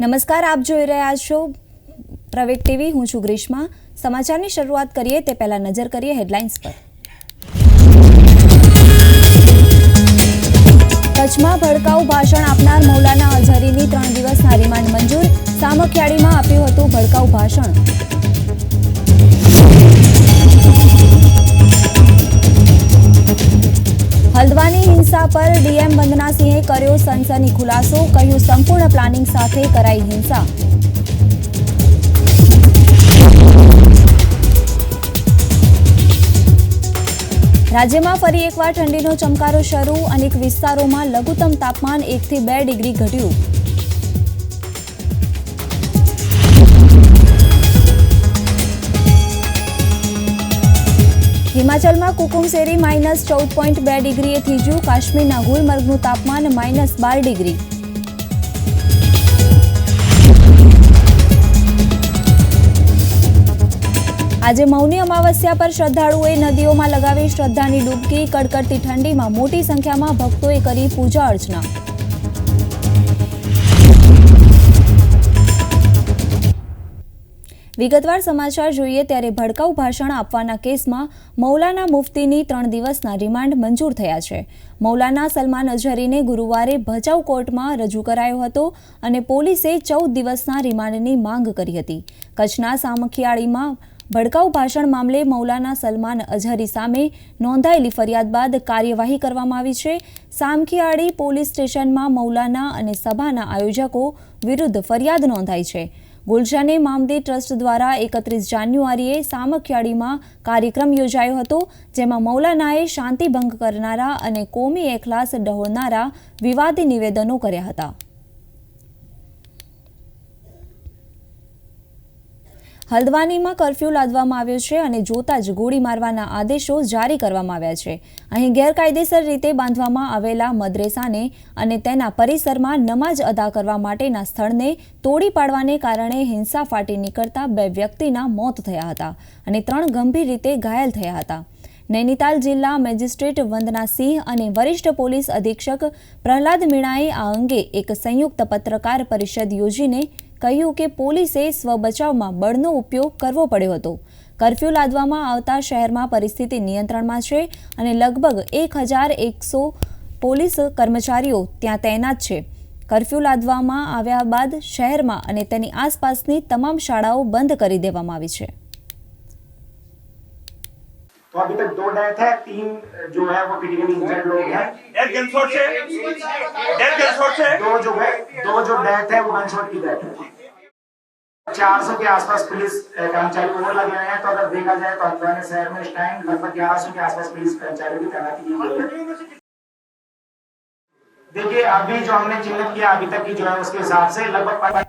નમસ્કાર, આપ જોઈ રહ્યા છો પ્રવેગ ટીવી. હું છું ગ્રીષ્મા. સમાચારની શરૂઆત કરીએ તે પહેલા નજર કરીએ હેડલાઇન્સ પર. કચ્છમાં ભડકાઉ ભાષણ આપનાર મૌલાના અઝહરીની 3 દિવસના રિમાન્ડ મંજૂર. સામખિયાળીમાં આપ્યું હતું ભડકાઉ ભાષણ. હલ્દવાની હિંસા પર ડીએમ વંદના સિંહે કર્યો સનસની ખુલાસો. કહ્યું, સંપૂર્ણ પ્લાનિંગ સાથે કરાઈ હિંસા. રાજ્યમાં ફરી એકવાર ઠંડીનો ચમકારો શરૂ. અનેક વિસ્તારોમાં લઘુત્તમ તાપમાન 1 થી 2 ડિગ્રી ઘટ્યું. હિમાચલમાં કુકુમસેરી -14.2 ડિગ્રીએ થીજ્યું. કાશ્મીરના ગુલમર્ગનું તાપમાન -12 ડિગ્રી. આજે મૌની અમાવસ્યા પર શ્રદ્ધાળુઓએ નદીઓમાં લગાવી શ્રદ્ધાની ડૂબકી. કડકડતી ઠંડીમાં મોટી સંખ્યામાં ભક્તોએ કરી પૂજા અર્ચના. વિગતવાર સમાચાર જોઈએ ત્યારે ભડકાઉ ભાષણ આપવાના કેસમાં મૌલાના મુફ્તીની 3 દિવસના રિમાન્ડ મંજૂર થયા છે. મૌલાના સલમાન અઝહરીને ગુરુવારે ભચાઉ કોર્ટમાં રજૂ કરાયો હતો અને પોલીસે 14 દિવસના રિમાન્ડની માંગ કરી હતી. કચ્છના સામખિયાળીમાં ભડકાઉ ભાષણ મામલે મૌલાના સલમાન અઝહરી સામે નોંધાયેલી ફરિયાદ બાદ કાર્યવાહી કરવામાં આવી છે. સામખિયાળી પોલીસ સ્ટેશનમાં મૌલાના અને સભાના આયોજકો વિરુદ્ધ ફરિયાદ નોંધાઈ છે. ગુલશન મામદી ટ્રસ્ટ દ્વારા 31 જાન્યુઆરીએ સામખિયાળીમાં કાર્યક્રમ યોજાયો હતો, જેમાં મૌલાનાએ શાંતિભંગ કરનારા અને કોમી એખલાસ ડહોળનારા વિવાદી નિવેદનો કર્યા હતા. હલ્દવાનીમાં કર્ફ્યુ લાદવામાં આવ્યો છે અને જોતા જ ગોળી મારવાના આદેશો જારી કરવામાં આવ્યા છે. અહીં ગેરકાયદેસર રીતે બાંધવામાં આવેલા મદ્રેસાને અને તેના પરિસરમાં નમાઝ અદા કરવા માટેના સ્થળને તોડી પાડવાને કારણે હિંસા ફાટી નીકળતા 2 વ્યક્તિના મોત થયા હતા અને 3 ગંભીર રીતે ઘાયલ થયા હતા. નૈનીતાલ જિલ્લા મેજિસ્ટ્રેટ વંદના સિંહ અને વરિષ્ઠ પોલીસ અધિક્ષક પ્રહલાદ મીણાએ આ અંગે એક સંયુક્ત પત્રકાર પરિષદ યોજીને કહ્યું કે પોલીસે સ્વબચાવમાં બળનો ઉપયોગ કરવો પડ્યો હતો. કર્ફ્યુ લાદવામાં આવતા શહેરમાં પરિસ્થિતિ નિયંત્રણમાં છે અને લગભગ 1100 પોલીસ કર્મચારીઓ ત્યાં તૈનાત છે. કર્ફ્યુ લાદવામાં આવ્યા બાદ શહેરમાં અને તેની આસપાસની તમામ શાળાઓ બંધ કરી દેવામાં આવી છે. तो अभी तक 2 डेथ है, 3 जो है वो क्रिटिकली इंजर्ड लोग हैं. एक गनशॉट से दो जो डेथ है वो गनशॉट की डेथ है. 400 के आसपास पुलिस कर्मचारी और लगे हुए हैं. तो अगर देखा जाए तो हल्द्वानी शहर में इस टाइम लगभग 1100 के आसपास पुलिस कर्मचारियों की तैनाती की गई है. देखिए, अभी जो हमने चिन्हित किया अभी तक की जो है उसके हिसाब से लगभग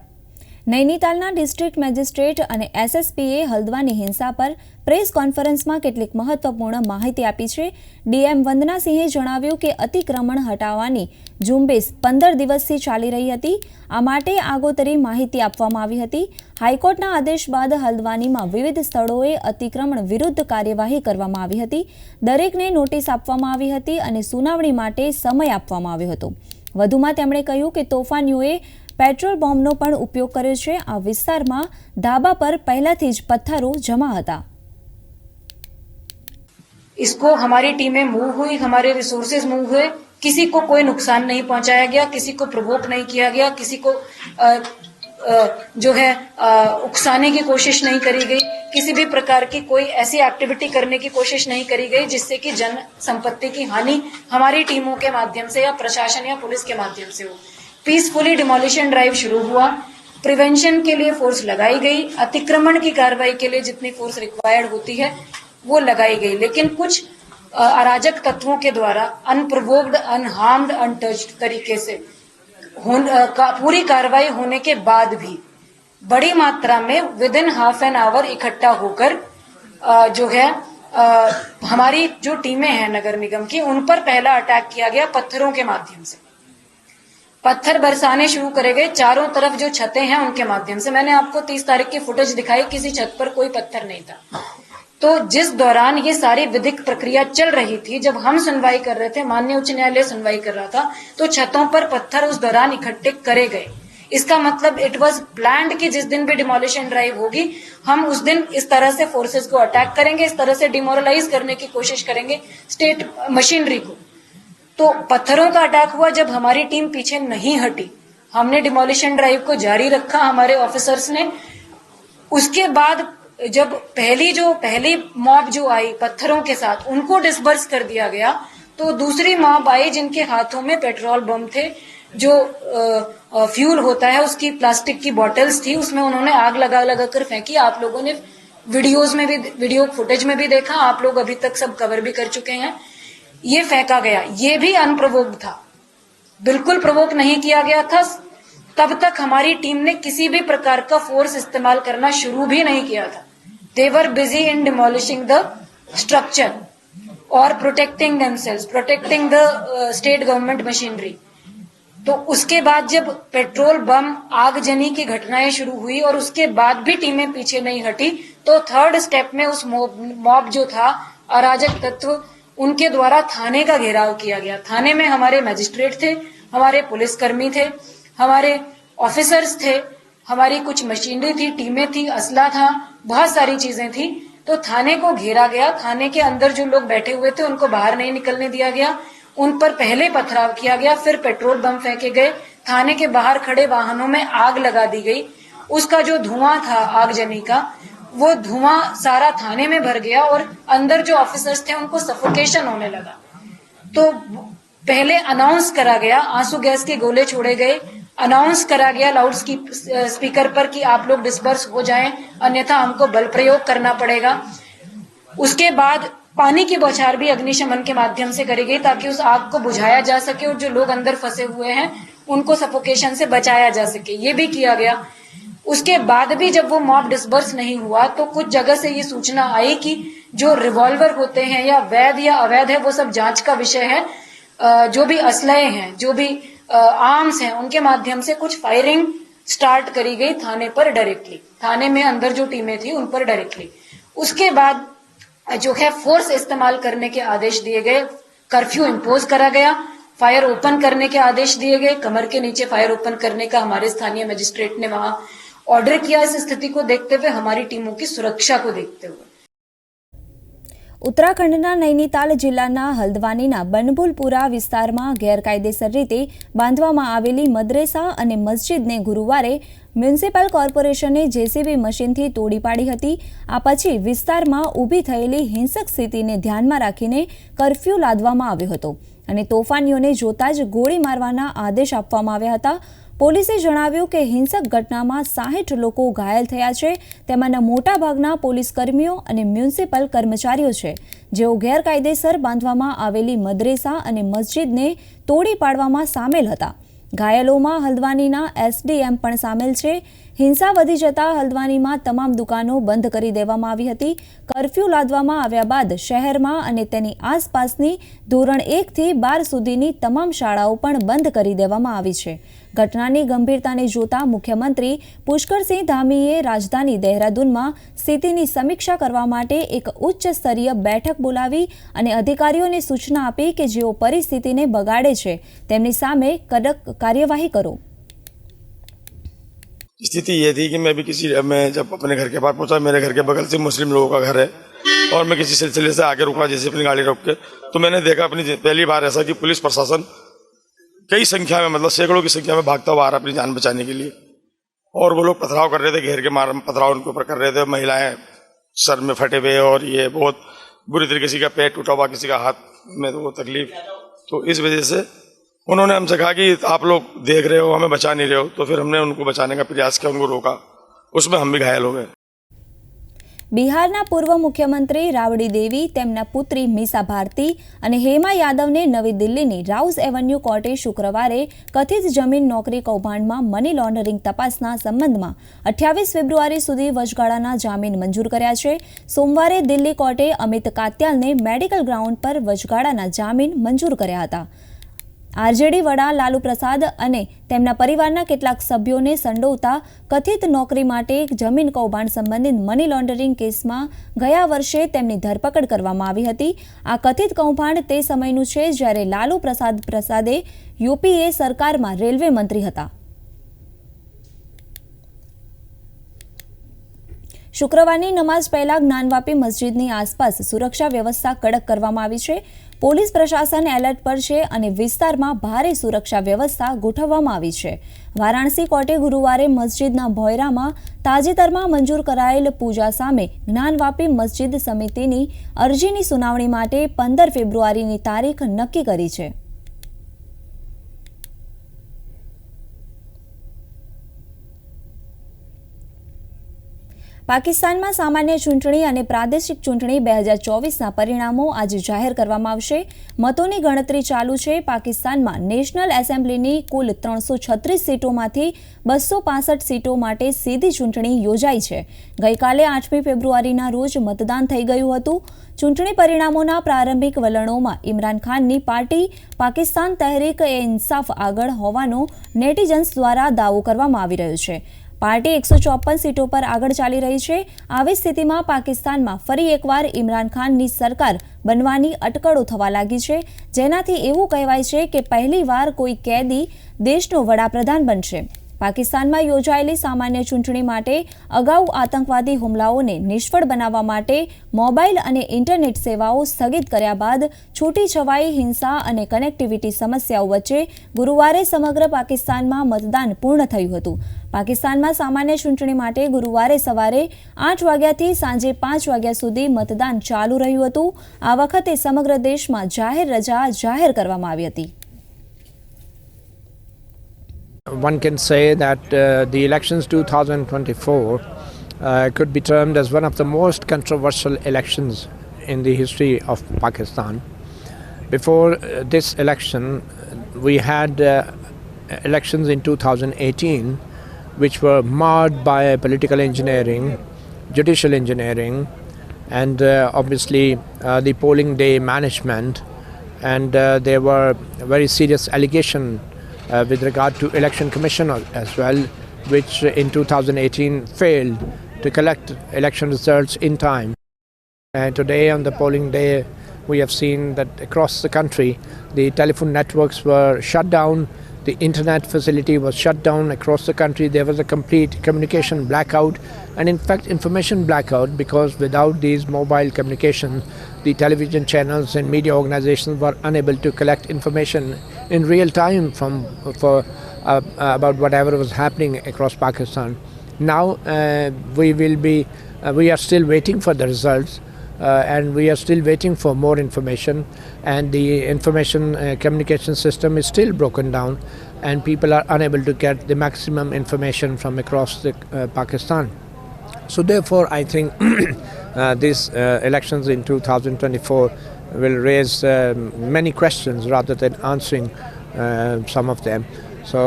નૈનીતાલના ડિસ્ટ્રિક્ટ મેજિસ્ટ્રેટ અને એસએસપીએ હલ્દવાની હિંસા પર પ્રેસ કોન્ફરન્સમાં કેટલીક મહત્વપૂર્ણ માહિતી આપી છે. ડીએમ વંદના સિંહે જણાવ્યું કે અતિક્રમણ હટાવવાની ઝુંબેશ 15 દિવસથી ચાલી રહી હતી. આ માટે આગોતરી માહિતી આપવામાં આવી હતી. હાઈકોર્ટના આદેશ બાદ હલ્દવાનીમાં વિવિધ સ્થળોએ અતિક્રમણ વિરુદ્ધ કાર્યવાહી કરવામાં આવી હતી. દરેકને નોટિસ આપવામાં આવી હતી અને સુનાવણી માટે સમય આપવામાં આવ્યો હતો. વધુમાં તેમણે કહ્યું કે તોફાનીઓએ પેટ્રોલ બોમ્બનો પણ ઉપયોગ કર્યો છે. આ વિસ્તારમાં ધાબા પર પહેલાથી જ પથ્થરો જમા હતા. इसको हमारी टीमें मूव हुई, हमारे रिसोर्सेज मूव हुए, किसी को कोई नुकसान नहीं पहुंचाया गया, किसी को प्रोवोक नहीं किया गया, किसी को जो है उकसाने की कोशिश नहीं करी गई, किसी भी प्रकार की कोई ऐसी एक्टिविटी करने की कोशिश नहीं करी गई जिससे कि जन संपत्ति की हानि हमारी टीमों के माध्यम से या प्रशासन या पुलिस के माध्यम से हो. पीसफुली डिमोलिशन ड्राइव शुरू हुआ. प्रिवेंशन के लिए फोर्स लगाई गई. अतिक्रमण की कार्रवाई के लिए जितनी फोर्स रिक्वायर्ड होती है वो लगाई गई, लेकिन कुछ अराजक तत्वों के द्वारा अनप्रोवोक्ड, अनहार्म्ड, अनटच्ड तरीके से पूरी कार्रवाई होने के बाद भी बड़ी मात्रा में with in half an hour इकट्ठा होकर जो है हमारी जो टीमें हैं नगर निगम की उन पर पहला अटैक किया गया पत्थरों के माध्यम से. पत्थर बरसाने शुरू करे गए चारों तरफ. जो छतें हैं उनके माध्यम से मैंने आपको 30 तारीख की फुटेज दिखाई, किसी छत पर कोई पत्थर नहीं था. तो जिस दौरान ये सारी विधिक प्रक्रिया चल रही थी, जब हम सुनवाई कर रहे थे, माननीय उच्च न्यायालय सुनवाई कर रहा था, तो छतों पर पत्थर उस दौरान इकट्ठे करे गए. इसका मतलब इट वाज प्लान्ड कि जिस दिन भी डिमोलिशन ड्राइव होगी हम उस दिन इस तरह से फोर्सेस को अटैक करेंगे, इस तरह से डिमोरलाइज करने की कोशिश करेंगे स्टेट मशीनरी को। तो पत्थरों का अटैक हुआ जब हमारी टीम पीछे नहीं हटी, हमने डिमोलिशन ड्राइव को जारी रखा हमारे ऑफिसर्स ने। उसके बाद जब पहली मॉब जो आई पत्थरों के साथ उनको डिस्बर्स कर दिया गया, तो दूसरी मॉब आई जिनके हाथों में पेट्रोल बम थे, जो फ्यूल होता है उसकी प्लास्टिक की बॉटल्स थी, उसमें उन्होंने आग लगा कर फेंकी। आप लोगों ने वीडियो फुटेज में भी देखा, आप लोग अभी तक सब कवर भी कर चुके हैं। ये फेंका गया, ये भी अनप्रोवोक्ड था, बिल्कुल प्रोवोक नहीं किया गया था। तब तक हमारी टीम ने किसी भी प्रकार का फोर्स इस्तेमाल करना शुरू भी नहीं किया था। They were busy in demolishing the structure और protecting themselves, protecting the state government machinery. तो उसके बाद जब पेट्रोल बम आगजनी की घटनाएं शुरू हुई और उसके बाद भी टीमें पीछे नहीं हटी, तो थर्ड स्टेप में उस मॉब जो था अराजक तत्व, उनके द्वारा थाने का घेराव किया गया। थाने में हमारे मजिस्ट्रेट थे, हमारे पुलिसकर्मी थे, हमारे ऑफिसर्स थे, हमारी कुछ मशीनरी थी, टीमें थी, असला था, बहुत सारी चीजें थी। तो थाने को घेरा गया, थाने के अंदर जो लोग बैठे हुए थे उनको बाहर नहीं निकलने दिया गया, उन पर पहले पथराव किया गया, फिर पेट्रोल बम फेंके गए, थाने के बाहर खड़े वाहनों में आग लगा दी गई। उसका जो धुआं था आगजनी का, वो धुआं सारा थाने में भर गया और अंदर जो ऑफिसर्स थे उनको सफोकेशन होने लगा। तो पहले अनाउंस करा गया, आंसू गैस के गोले छोड़े गए, अनाउंस करा गया लाउड स्पीकर पर कि आप लोग डिस्पर्स हो जाएं, अन्यथा हमको बल प्रयोग करना पड़ेगा। उसके बाद पानी की बौछार भी अग्निशमन के माध्यम से करी गई ताकि उस आग को बुझाया जा सके और जो लोग अंदर फंसे हुए हैं उनको सफोकेशन से बचाया जा सके, ये भी किया गया। उसके बाद भी जब वो मॉब डिस्बर्स नहीं हुआ तो कुछ जगह से ये सूचना आई कि जो रिवॉल्वर होते हैं या वैध या अवैध है वो सब जांच का विषय है। जो भी असलहे हैं, जो भी आर्म्स हैं, उनके माध्यम से कुछ फायरिंग स्टार्ट करी गई थाने पर डायरेक्टली, थाने में अंदर जो टीमें थी उन पर डायरेक्टली। उसके बाद जो है फोर्स इस्तेमाल करने के आदेश दिए गए, कर्फ्यू इम्पोज करा गया, फायर ओपन करने के आदेश दिए गए, कमर के नीचे फायर ओपन करने का हमारे स्थानीय मजिस्ट्रेट ने वहां ऑर्डर किया। इस स्थिति को देखते हुए, हमारी टीमों की सुरक्षा को देखते हुए ઉત્તરાખંડના નૈનીતાલ જિલ્લાના હલ્દવાનીના બનભુલપુરા વિસ્તારમાં ગેરકાયદેસર રીતે બાંધવામાં આવેલી મદ્રેસા અને મસ્જિદને ગુરુવારે મ્યુનિસિપલ કોર્પોરેશને જેસીબી મશીનથી તોડી પાડી હતી। આ પછી વિસ્તારમાં ઊભી થયેલી હિંસક સ્થિતિને ધ્યાનમાં રાખીને કર્ફ્યુ લાદવામાં આવ્યો હતો અને તોફાનીઓને જોતા જ ગોળી મારવાના આદેશ આપવામાં આવ્યા હતા। પોલીસે જણાવ્યું કે હિંસક ઘટનામાં 60 લોકો ઘાયલ થયા છે, તેમાંના મોટાભાગના પોલીસકર્મીઓ અને મ્યુનિસિપલ કર્મચારીઓ છે, જેઓ ગેરકાયદેસર બાંધવામાં આવેલી મદ્રેસા અને મસ્જિદને તોડી પાડવામાં સામેલ હતા। ઘાયલોમાં હલ્દવાનીના એસડીએમ પણ સામેલ છે। હિંસા વધી જતા હલ્દવાનીમાં તમામ દુકાનો બંધ કરી દેવામાં આવી હતી। કર્ફ્યુ લાદવામાં આવ્યા બાદ શહેરમાં અને તેની આસપાસની ધોરણ 1 થી 12 સુધીની તમામ શાળાઓ પણ બંધ કરી દેવામાં આવી છે। ઘટનાની ગંભીરતાને જોતા મુખ્યમંત્રી પુષ્કરસિંહ ધામીએ રાજધાની દેહરાદૂનમાં સ્થિતિની સમીક્ષા કરવા માટે એક ઉચ્ચ સ્તરીય બેઠક બોલાવી અને અધિકારીઓને સૂચના આપી કે જેઓ પરિસ્થિતિને બગાડે છે તેમની સામે કડક કાર્યવાહી કરો। स्थिति ये थी कि मैं जब अपने घर के पास पहुंचा, मेरे घर के बगल से मुस्लिम लोगों का घर है और मैं किसी सिलसिले से आगे रुका, जैसे अपनी गाड़ी रोक के, तो मैंने देखा अपनी पहली बार ऐसा कि पुलिस प्रशासन कई संख्या में, मतलब सैकड़ों की संख्या में भागता हुआ आ रहा अपनी जान बचाने के लिए। और वो लोग पथराव कर रहे थे, घेर के मार पथराव उनके ऊपर कर रहे थे। महिलाएं सर में फटे हुए और ये बहुत बुरी तरीके, किसी का पेट टूटा हुआ, किसी का हाथ में तो वो तकलीफ। तो इस वजह से उन्होंने हमसे कहा कि आप लोग देख रहे हो, हमें बचा नहीं रहे हो, तो फिर हमने उनको बचाने का प्रयास किया, उनको रोका, उसमें हम भी घायल हो गए। બિહારના પૂર્વ મુખ્યમંત્રી રાબડી દેવી, તેમના પુત્રી મીસા ભારતી અને હેમા યાદવને નવી દિલ્હીની રાઉઝ એવન્યુ કોર્ટે શુક્રવારે કથિત જમીન નોકરી કૌભાંડમાં મની લોન્ડરિંગ તપાસના સંબંધમાં 28 ફેબ્રુઆરી સુધી વચગાળાના જામીન મંજૂર કર્યા છે। સોમવારે દિલ્હી કોર્ટે અમિત કાત્યાલને મેડિકલ ગ્રાઉન્ડ પર વચગાળાના જામીન મંજૂર કર્યા હતા। આરજેડી વડા લાલુ પ્રસાદ અને તેમના પરિવારના કેટલાક સભ્યોને સંડોવતા કથિત નોકરી માટે જમીન કૌભાંડ સંબંધિત મની લોન્ડરિંગ કેસમાં ગયા વર્ષે તેમની ધરપકડ કરવામાં આવી હતી। આ કથિત કૌભાંડ તે સમયનું છે જ્યારે લાલુ પ્રસાદે યુપીએ સરકારમાં રેલવે મંત્રી હતા। શુક્રવારની નમાઝ પહેલા જ્ઞાનવાપી મસ્જિદની આસપાસ સુરક્ષા વ્યવસ્થા કડક કરવામાં આવી છે. પોલીસ પ્રશાસન એલર્ટ પર છે અને વિસ્તારમાં ભારે સુરક્ષા વ્યવસ્થા ગોઠવવામાં આવી છે. વારાણસી કોર્ટે ગુરુવારે મસ્જિદના ભોયરામાં તાજેતરમાં મંજૂર કરાયેલ પૂજા સામે જ્ઞાનવાપી મસ્જિદ સમિતિની અરજીની સુનાવણી માટે 15 ફેબ્રુઆરીની તારીખ નક્કી કરી છે. પાકિસ્તાનમાં સામાન્ય ચૂંટણી અને પ્રાદેશિક ચૂંટણી 2024ના પરિણામો આજે જાહેર કરવામાં આવશે. મતોની ગણતરી ચાલુ છે. પાકિસ્તાનમાં નેશનલ એસેમ્બલીની કુલ 336 સીટોમાંથી 265 સીટો માટે સીધી ચૂંટણી યોજાઈ છે. ગઈકાલે 8મી ફેબ્રુઆરીના રોજ મતદાન થઈ ગયું હતું. ચૂંટણી પરિણામોના પ્રારંભિક વલણોમાં ઇમરાન ખાનની પાર્ટી પાકિસ્તાન તહેરીક-એ-ઇન્સાફ આગળ હોવાનો નેટિઝન્સ દ્વારા દાવો કરવામાં આવી રહ્યો છે. પાર્ટી 154 સીટો પર આગળ ચાલી રહી છે. આવી સ્થિતિમાં પાકિસ્તાનમાં ફરી એકવાર ઇમરાન ખાનની સરકાર બનવાની અટકળો થવા લાગી છે, જેનાથી એવું કહેવાય છે કે પહેલીવાર કોઈ કેદી દેશનો વડાપ્રધાન બનશે. પાકિસ્તાનમાં યોજાયેલી સામાન્ય ચૂંટણી માટે અગાઉ આતંકવાદી હુમલાઓને નિષ્ફળ બનાવવા માટે મોબાઈલ અને ઇન્ટરનેટ સેવાઓ સ્થગિત કર્યા બાદ છૂટીછવાઈ હિંસા અને કનેક્ટિવિટી સમસ્યાઓ વચ્ચે ગુરુવારે સમગ્ર પાકિસ્તાનમાં મતદાન પૂર્ણ થયું હતું. પાકિસ્તાનમાં સામાન્ય ચૂંટણી માટે ગુરુવારે સવારે 8 વાગ્યાથી સાંજે 5 વાગ્યા સુધી મતદાન ચાલુ રહ્યું હતું. આ વખતે સમગ્ર દેશમાં જાહેર રજા જાહેર કરવામાં આવી હતી. One can say that the elections 2024 could be termed as one of the most controversial elections in the history of Pakistan. Before this election, we had elections in 2018 which were marred by political engineering, judicial engineering, and obviously the polling day management, and there were very serious allegations with regard to Election Commission as well, which in 2018 failed to collect election results in time. And today on the polling day, we have seen that across the country, the telephone networks were shut down, the internet facility was shut down across the country. There was a complete communication blackout, and in fact information blackout, because without these mobile communication, the television channels and media organizations were unable to collect information in real time about whatever was happening across Pakistan. Now we are still waiting for the results, and we are still waiting for more information, and the information communication system is still broken down, and people are unable to get the maximum information from across the Pakistan. So therefore I think these elections in 2024 will raise many questions rather than answering some of them. So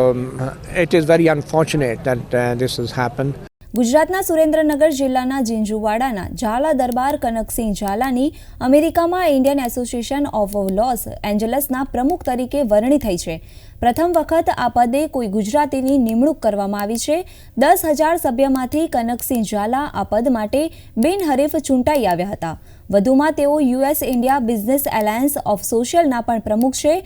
it is very unfortunate that this has happened. ગુજરાતના સુરેન્દ્રનગર જિલ્લાના ઝીંઝુવાડાના ઝાલા દરબાર કનકસિંહ ઝાલાની અમેરિકામાં Indian association of Los એન્જલસના પ્રમુખ તરીકે વરણી થઈ છે. પ્રથમ વખત આ પદે કોઈ ગુજરાતીની નિમણૂક કરવામાં આવી છે. 10,000 સભ્યમાંથી કનકસિંહ ઝાલા આ પદ માટે બિનહરીફ ચૂંટાઈ આવ્યા હતા. વધુમાં તેઓ US India business alliance of સોશિયલના પણ પ્રમુખ છે.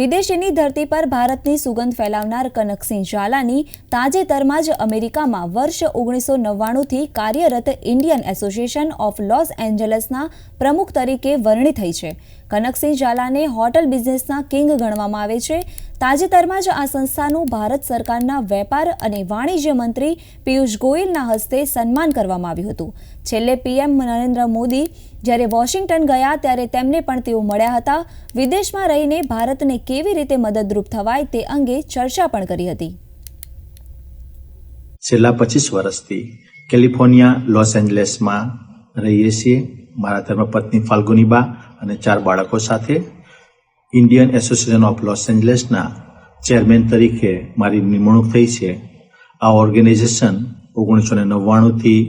વિદેશીની ધરતી પર ભારતની સુગંધ ફેલાવનાર કનકસિંહ ઝાલાની તાજેતરમાં જ અમેરિકામાં વર્ષ 1999થી કાર્યરત ઇન્ડિયન એસોસિએશન ઓફ લોસ એન્જલસના પ્રમુખ તરીકે વરણી થઈ છે. કનકસિંહ ઝાલાને હોટલ બિઝનેસના કિંગ ગણવામાં આવે છે. તાજેતરમાં જ આ સંસ્થાનું ભારત સરકારના વેપાર અને વાણિજ્ય મંત્રી પિયુષ ગોયલના હસ્તે સન્માન કરવામાં આવ્યું હતું. છેલ્લે પીએમ નરેન્દ્ર મોદી જ્યારે વોશિંગ્ટન ગયા ત્યારે તેમને પણ તેઓ મળ્યા હતા. વિદેશમાં રહીને ભારતને કેવી રીતે મદદરૂપ થવાય તે અંગે ચર્ચા પણ કરી હતી. છેલ્લા 25 વર્ષથી કેલિફોર્નિયા લોસ એન્જલસમાં રહીએ છીએ. મારા ધર્મપત્ની ફાલ્ગુનીબા અને 4 બાળકો સાથે ઇન્ડિયન એસોસિએશન ઓફ લોસ એન્જલસના ચેરમેન તરીકે મારી નિમણૂક થઈ છે. આ ઓર્ગેનાઇઝેશન 1999થી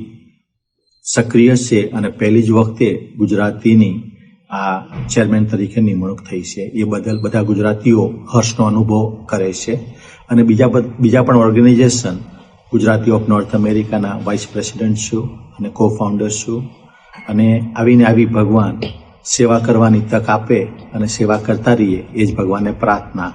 સક્રિય છે અને પહેલી જ વખતે ગુજરાતીની આ ચેરમેન તરીકે નિમણૂક થઈ છે. એ બદલ બધા ગુજરાતીઓ હર્ષનો અનુભવ કરે છે. અને બીજા પણ ઓર્ગેનાઇઝેશન ગુજરાતી ઓફ નોર્થ અમેરિકાના વાઇસ પ્રેસિડેન્ટ છું અને કો ફાઉન્ડર છું. અને આવીને આવી ભગવાન સેવા કરવાની તક આપે અને સેવા કરતા રહીએ એ જ ભગવાનને પ્રાર્થના.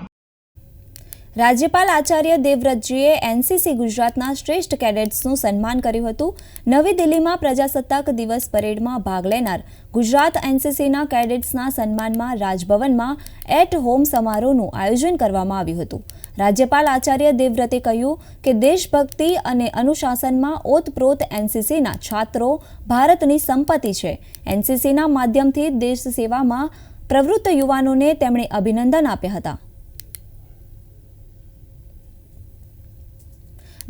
રાજ્યપાલ આચાર્ય દેવવ્રતજીએ એનસીસી ગુજરાતના શ્રેષ્ઠ કેડેટ્સનું સન્માન કર્યું હતું. નવી દિલ્હીમાં પ્રજાસત્તાક દિવસ પરેડમાં ભાગ લેનાર ગુજરાત એનસીસીના કેડેટ્સના સન્માનમાં રાજભવનમાં એટ હોમ સમારોહનું આયોજન કરવામાં આવ્યું હતું. રાજ્યપાલ આચાર્ય દેવવ્રતે કહ્યું કે દેશભક્તિ અને અનુશાસનમાં ઓતપ્રોત એનસીસીના છાત્રો ભારતની સંપત્તિ છે. એનસીસીના માધ્યમથી દેશ સેવામાં પ્રવૃત્ત યુવાનોને તેમણે અભિનંદન આપ્યા હતા.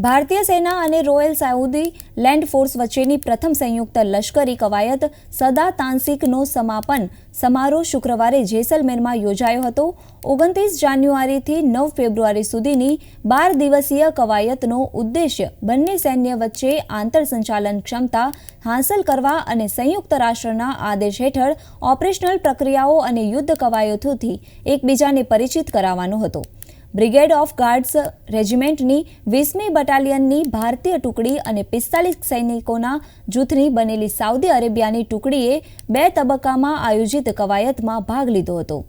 ભારતીય સેના અને રોયલ સાઉદી લેન્ડ ફોર્સ વચ્ચેની પ્રથમ સંયુક્ત લશ્કરી કવાયત સદા તાંસીકનો સમાપન સમારોહ શુક્રવારે જેસલમેરમાં યોજાયો હતો. 29 જાન્યુઆરીથી 9 ફેબ્રુઆરી સુધીની 12 દિવસીય કવાયતનો ઉદ્દેશ્ય બંને સૈન્ય વચ્ચે આંતરસંચાલન ક્ષમતા હાંસલ કરવા અને સંયુક્ત રાષ્ટ્રના આદેશ હેઠળ ઓપરેશનલ પ્રક્રિયાઓ અને યુદ્ધ કવાયતોથી એકબીજાને પરિચિત કરાવવાનો હતો. બ્રિગેડ ઓફ ગાર્ડ્સ રેજિમેન્ટની 20મી બટાલિયનની ભારતીય ટુકડી અને 45 સૈનિકોના જૂથની બનેલી સાઉદી અરેબિયાની ટુકડીએ 2 તબક્કામાં આયોજિત કવાયતમાં ભાગ લીધો હતો.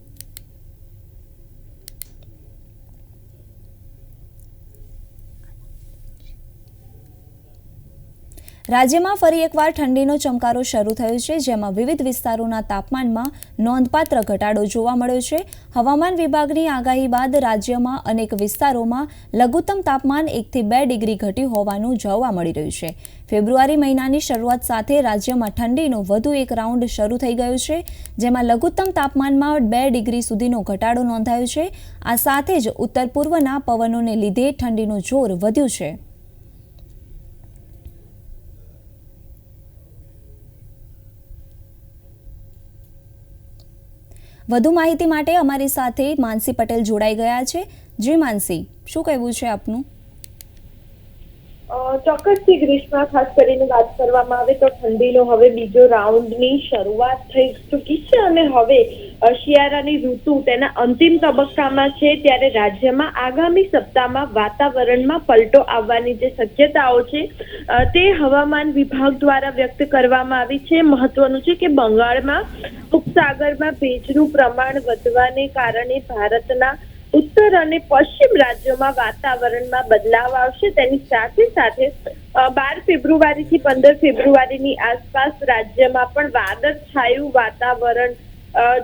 રાજ્યમાં ફરી એકવાર ઠંડીનો ચમકારો શરૂ થયો છે, જેમાં વિવિધ વિસ્તારોના તાપમાનમાં નોંધપાત્ર ઘટાડો જોવા મળ્યો છે. હવામાન વિભાગની આગાહી બાદ રાજ્યમાં અનેક વિસ્તારોમાં લઘુત્તમ તાપમાન 1 થી 2 ડિગ્રી ઘટ્યું હોવાનું જોવા મળી રહ્યું છે. ફેબ્રુઆરી મહિનાની શરૂઆત સાથે રાજ્યમાં ઠંડીનો વધુ એક રાઉન્ડ શરૂ થઈ ગયો છે, જેમાં લઘુત્તમ તાપમાનમાં 2 ડિગ્રી સુધીનો ઘટાડો નોંધાયો છે. આ સાથે જ ઉત્તર પૂર્વના પવનોને લીધે ઠંડીનું જોર વધ્યું છે. વધુ માહિતી માટે અમારી સાથે માનસી પટેલ જોડાઈ ગયા છે. જી માનસી, શું કહેવું છે આપનું? ચોક્કસથી ગ્રીષ્મા, ખાસ કરીને વાત કરવામાં આવે તો ઠંડીનો હવે બીજો રાઉન્ડની શરૂઆત થઈ ચૂકી છે અને હવે શિયાળાની ઋતુ તેના અંતિમ તબક્કામાં છે. ત્યારે રાજ્યમાં આગામી સપ્તાહમાં વાતાવરણમાં પલટો આવવાની જે શક્યતાઓ છે તે હવામાન વિભાગ દ્વારા વ્યક્ત કરવામાં આવી છે. મહત્વનું છે કે બંગાળમાં ઉપસાગરમાં ભેજનું પ્રમાણ વધવાને કારણે ભારતના ઉત્તર અને પશ્ચિમ રાજ્યોમાં વાતાવરણમાં બદલાવ આવશે. તેની સાથે સાથે 12 ફેબ્રુઆરીથી 15 ફેબ્રુઆરીની આસપાસ રાજ્યમાં પણ વાદળછાયું વાતાવરણ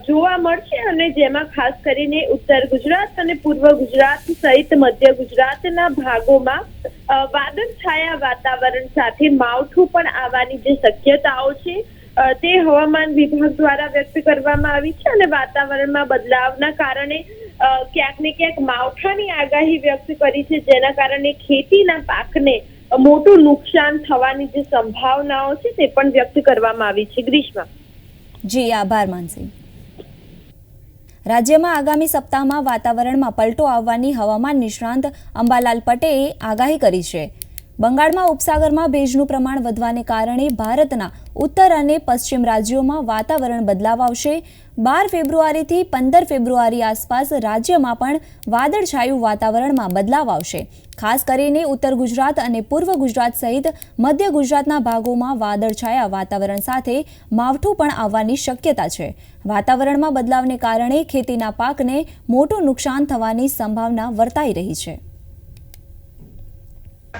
જોવા મળશે અને જેમાં ખાસ કરીને ઉત્તર ગુજરાત અને પૂર્વ ગુજરાત સહિત મધ્ય ગુજરાતના ભાગોમાં વાદળછાયા વાતાવરણ સાથે માવઠું પણ આવવાની જે શક્યતાઓ છે તે હવામાન વિભાગ દ્વારા વ્યક્ત કરવામાં આવી છે અને વાતાવરણમાં બદલાવના કારણે ક્યાંક ને ક્યાંક માવઠાની આગાહી વ્યક્ત કરી છે, જેના કારણે ખેતીના પાકને મોટું નુકસાન થવાની જે સંભાવનાઓ છે તે પણ વ્યક્ત કરવામાં આવી છે. ગ્રીષ્મા. જી આભાર માનસી. રાજ્યમાં આગામી સપ્તાહમાં વાતાવરણમાં પલટો આવવાની હવામાન નિષ્ણાંત અંબાલાલ પટેલે આગાહી કરી છે. બંગાળમાં ઉપસાગરમાં ભેજનું પ્રમાણ વધવાને કારણે ભારતના ઉત્તર અને પશ્ચિમ રાજ્યોમાં વાતાવરણ બદલાવ આવશે. 12 ફેબ્રુઆરીથી 15 ફેબ્રુઆરી આસપાસ રાજ્યમાં પણ વાદળછાયું વાતાવરણમાં બદલાવ આવશે. ખાસ કરીને ઉત્તર ગુજરાત અને પૂર્વ ગુજરાત સહિત મધ્ય ગુજરાતના ભાગોમાં વાદળછાયા વાતાવરણ સાથે માવઠું પણ આવવાની શક્યતા છે. વાતાવરણમાં બદલાવને કારણે ખેતીના પાકને મોટું નુકસાન થવાની સંભાવના વર્તાઈ રહી છે.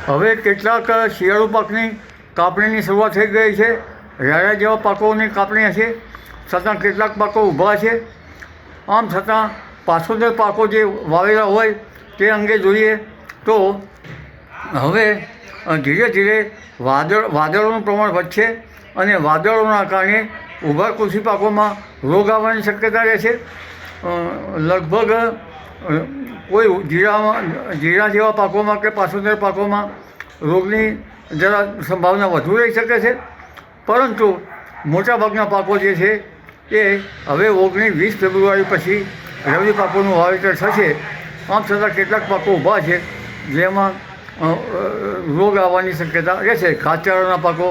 હવે કેટલાક શિયાળુ પાકની કાપણીની શરૂઆત થઈ ગઈ છે. રાયડા જેવા પાકોની કાપણી હશે, છતાં કેટલાક પાકો ઊભા છે. આમ છતાં પાછોતર પાકો જે વાવેલા હોય તે અંગે જોઈએ તો હવે ધીરે ધીરે વાદળોનું પ્રમાણ વધશે અને વાદળોના કારણે ઊભા કૃષિ પાકોમાં રોગ આવવાની શક્યતા રહેશે. લગભગ કોઈ જીરા જેવા પાકોમાં કે પાછોતર પાકોમાં રોગની જરા સંભાવના વધુ રહી શકે છે, પરંતુ મોટાભાગના પાકો જે છે એ હવે 19-20 ફેબ્રુઆરી પછી રવિ પાકોનું વાવેતર થશે. આમ છતાં કેટલાક પાકો ઊભા છે જેમાં રોગ આવવાની શક્યતા રહેશે, ઘાસચારાના પાકો,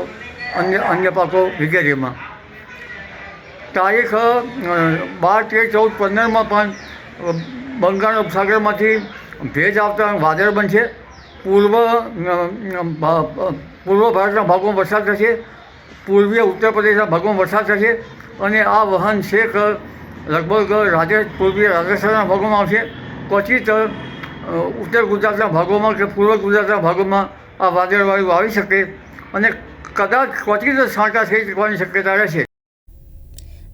અન્ય પાકો વગેરેમાં. તારીખ 12, 13, 14, 15માં પણ બંગાળ ઉપસાગરમાંથી ભેજ આવતા વાદળ બનશે. પૂર્વ ભારતના ભાગોમાં વરસાદ થશે, પૂર્વીય ઉત્તર પ્રદેશના ભાગોમાં વરસાદ થશે અને આ વહન છેક લગભગ પૂર્વીય રાજસ્થાનના ભાગોમાં આવશે. ક્વચિત ઉત્તર ગુજરાતના ભાગોમાં કે પૂર્વ ગુજરાતના ભાગોમાં આ વાદળવાયુ આવી શકે અને કદાચ ક્વચિત છાંટા થઈ શકવાની શક્યતા રહેશે.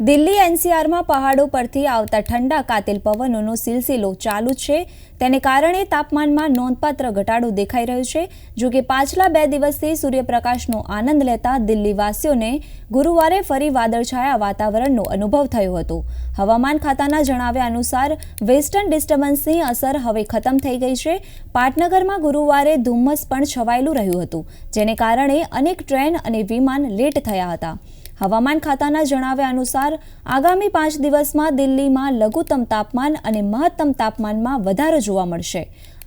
દિલ્હી એનસીઆરમાં પહાડો પરથી આવતા ઠંડા કાતિલ પવનોનો સિલસિલો ચાલુ છે. તેને કારણે તાપમાનમાં નોંધપાત્ર ઘટાડો દેખાઈ રહ્યો છે. જો કે પાછલા 2 દિવસથી સૂર્યપ્રકાશનો આનંદ લેતા દિલ્હીવાસીઓને ગુરુવારે ફરી વાદળછાયા વાતાવરણનો અનુભવ થયો હતો. હવામાન ખાતાના જણાવ્યા અનુસાર વેસ્ટર્ન ડિસ્ટર્બન્સની અસર હવે ખતમ થઈ ગઈ છે. પાટનગરમાં ગુરુવારે ધુમ્મસ પણ છવાયેલું રહ્યું હતું, જેને કારણે અનેક ટ્રેન અને વિમાન લેટ થયા હતા. હવામાન ખાતાના જણાવ્યા અનુસાર આગામી 5 દિવસમાં દિલ્હીમાં લઘુત્તમ તાપમાન અને મહત્તમ તાપમાનમાં વધારો જોવા મળશે.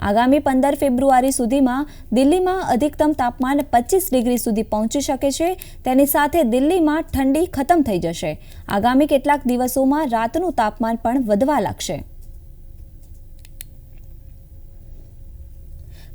આગામી 15 ફેબ્રુઆરી સુધીમાં દિલ્હીમાં અધિકતમ તાપમાન 25 ડિગ્રી સુધી પહોંચી શકે છે. તેની સાથે દિલ્હીમાં ઠંડી ખતમ થઈ જશે. આગામી કેટલાક દિવસોમાં રાતનું તાપમાન પણ વધવા લાગશે.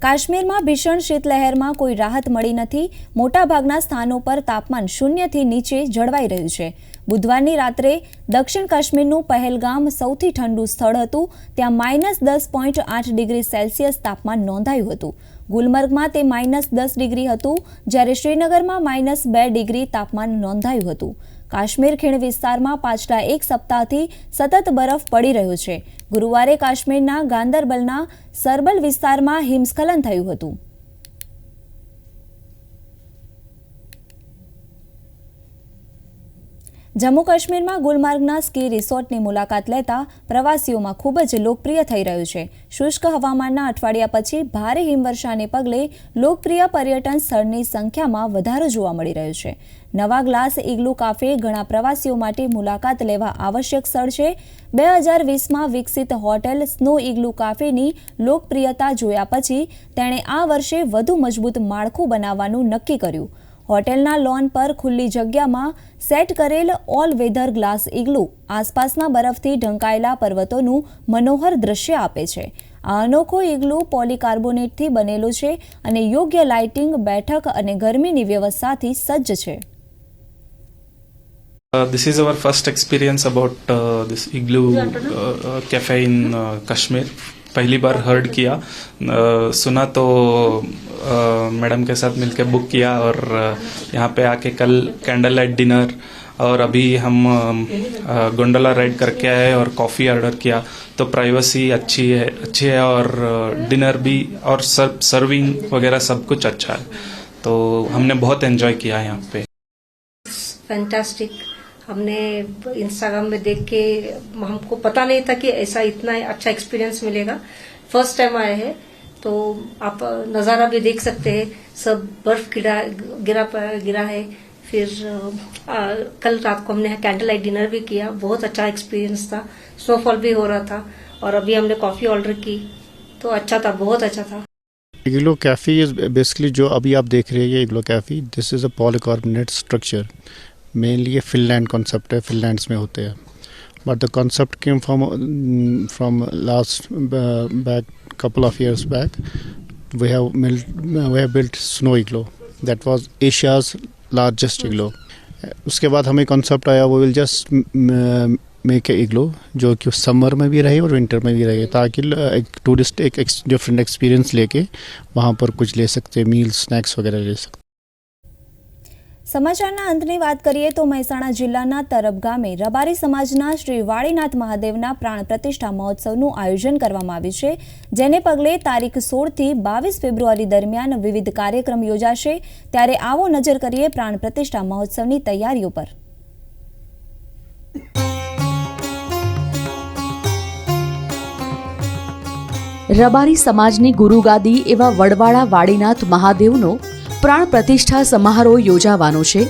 કાશ્મીરમાં ભીષણ શીતલહેરમાં કોઈ રાહત મળી નથી. મોટાભાગના સ્થાનો પર તાપમાન 0થી નીચે જળવાઈ રહ્યું છે. બુધવારની રાત્રે દક્ષિણ કાશ્મીરનું પહેલગામ સૌથી ઠંડુ સ્થળ હતું. ત્યાં -10.8 ડિગ્રી સેલ્સિયસ તાપમાન નોંધાયું હતું. ગુલમર્ગમાં તે -10 ડિગ્રી હતું, જ્યારે શ્રીનગરમાં -2 ડિગ્રી તાપમાન નોંધાયું હતું. કાશ્મીર ખીણ વિસ્તારમાં પાછલા 1 સપ્તાહથી સતત બરફ પડી રહ્યો છે. ગુરુવારે કાશ્મીરના ગાંદરબલના સરબલ વિસ્તારમાં હિમસ્ખલન થયું હતું. જમ્મુ કાશ્મીરમાં ગુલમાર્ગના સ્કી રિસોર્ટની મુલાકાત લેતા પ્રવાસીઓમાં ખૂબ જ લોકપ્રિય થઈ રહ્યું છે. શુષ્ક હવામાનના અઠવાડિયા પછી ભારે હિમવર્ષાને પગલે લોકપ્રિય પર્યટન સ્થળની સંખ્યામાં વધારો જોવા મળી રહ્યો છે. નવા ગ્લાસ ઇગ્લુ કાફે ઘણા પ્રવાસીઓ માટે મુલાકાત લેવા આવશ્યક સ્થળ છે. 2020માં વિકસિત હોટેલ સ્નો ઇગ્લુ કાફેની લોકપ્રિયતા જોયા પછી તેણે આ વર્ષે વધુ મજબૂત માળખું બનાવવાનું નક્કી કર્યું. હોટેલના લોન પર ખુલ્લી જગ્યામાં સેટ કરેલ ઓલ વેધર ગ્લાસ ઇગ્લુ આસપાસના બરફથી ઢંકાયેલા પર્વતોનું મનોહર દ્રશ્ય આપે છે. આ અનોખો ઇગ્લુ પોલીકાર્બોનેટથી બનેલો છે અને યોગ્ય લાઇટિંગ, બેઠક અને ગરમીની વ્યવસ્થાથી સજ્જ છે. This is our first experience about this igloo cafe in Kashmir. पहली बार हर्ड किया, सुना तो मैडम के साथ मिलके बुक किया और यहाँ पे आके कल कैंडल लाइट डिनर और अभी हम गोंडोला राइड करके आए और कॉफ़ी ऑर्डर किया. तो प्राइवेसी अच्छी है और डिनर भी और सर्विंग वगैरह सब कुछ अच्छा है. तो हमने बहुत एंजॉय किया यहाँ पे. फैंटास्टिक. हमने इंस्टाग्राम में देख के हमको पता नहीं था कि ऐसा इतना अच्छा एक्सपीरियंस मिलेगा. फर्स्ट टाइम आए हैं तो आप नज़ारा भी देख सकते हैं. सब बर्फ गिरा है. फिर कल रात को हमने कैंडल लाइट डिनर भी किया. बहुत अच्छा एक्सपीरियंस था. स्नोफॉल भी हो रहा था और अभी हमने कॉफ़ी ऑर्डर की तो अच्छा था, बहुत अच्छा था. इग्लू कैफ़ी इज बेसिकली जो अभी आप देख रहे हैं igloo cafe, this is a polycarbonate structure. Mainly ये फिनलैंड कॉन्सेप्ट है, फिनलैंड्स में होते हैं. But the concept came from last back couple of years back. We have built snow igloo that was Asia's largest igloo. उसके बाद हमें concept आया वो विल जस्ट मेक ए इग्लू जो कि समर में भी रहे और विंटर में भी रहे, ताकि एक टूरिस्ट एक डिफरेंट एक्सपीरियंस लेके वहाँ पर कुछ ले सकते, मील स्नैक्स वगैरह ले सकते. સમાચારના અંતની વાત કરીએ તો મહેસાણા જિલ્લાના તરબ ગામે રબારી સમાજના શ્રી વાળીનાથ મહાદેવના પ્રાણ પ્રતિષ્ઠા મહોત્સવનું આયોજન કરવામાં આવ્યું છે. જેને પગલે તારીખ 16થી 22 ફેબ્રુઆરી દરમિયાન વિવિધ કાર્યક્રમ યોજાશે. ત્યારે આવો નજર કરીએ પ્રાણ પ્રતિષ્ઠા મહોત્સવની તૈયારીઓ પર. રબારી સમાજની ગુરુગાદી એવા વડવાળા વાળીનાથ મહાદેવનો પ્રાણ પ્રતિષ્ઠા સમારોહ યોજાવાનો છે,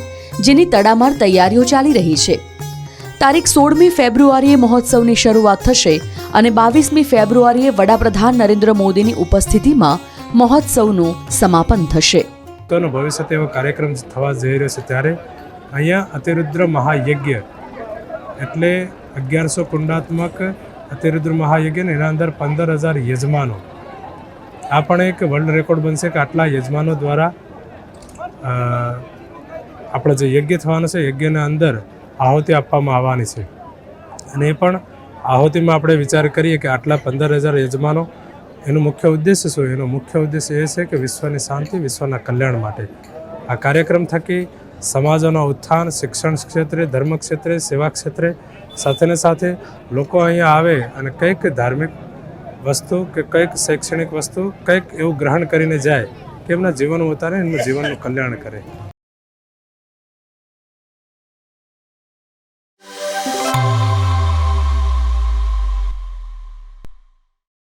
જેની તડામાર તૈયારીઓ ચાલી રહી છે. તારીખ 16મી ફેબ્રુઆરીએ મહોત્સવની શરૂઆત થશે અને 22મી ફેબ્રુઆરીએ વડાપ્રધાન નરેન્દ્ર મોદીની ઉપસ્થિતિમાં મહોત્સવનું સમાપન થશે. ભવિષ્ય એવો કાર્યક્રમ થવા જઈ રહ્યો છે ત્યારે અહીંયા અતિરુદ્ર મહાયજ્ઞ એટલે 1100 કુંડાત્મક અતિરુદ્ર મહાયજ્ઞ, એના અંદર 15,000 યજમાનો. આ પણ એક વર્લ્ડ રેકોર્ડ બનશે કે આટલા યજમાનો દ્વારા આપણે જે યજ્ઞ થવાનો છે યજ્ઞના અંદર આહુતિ આપવામાં આવવાની છે. અને એ પણ આહુતિમાં આપણે વિચાર કરીએ કે આટલા 15,000 યજમાનો એનો મુખ્ય ઉદ્દેશ્ય શું? એનો મુખ્ય ઉદ્દેશ્ય એ છે કે વિશ્વની શાંતિ, વિશ્વના કલ્યાણ માટે આ કાર્યક્રમ થકી સમાજોના ઉત્થાન, શિક્ષણ ક્ષેત્રે, ધર્મ ક્ષેત્રે, સેવા ક્ષેત્રે સાથે ને સાથે લોકો અહીંયા આવે અને કંઈક ધાર્મિક વસ્તુ કે કંઈક શૈક્ષણિક વસ્તુ કંઈક એવું ગ્રહણ કરીને જાય કે એમના જીવન ઉતારે, એમનું જીવનનું કલ્યાણ કરે.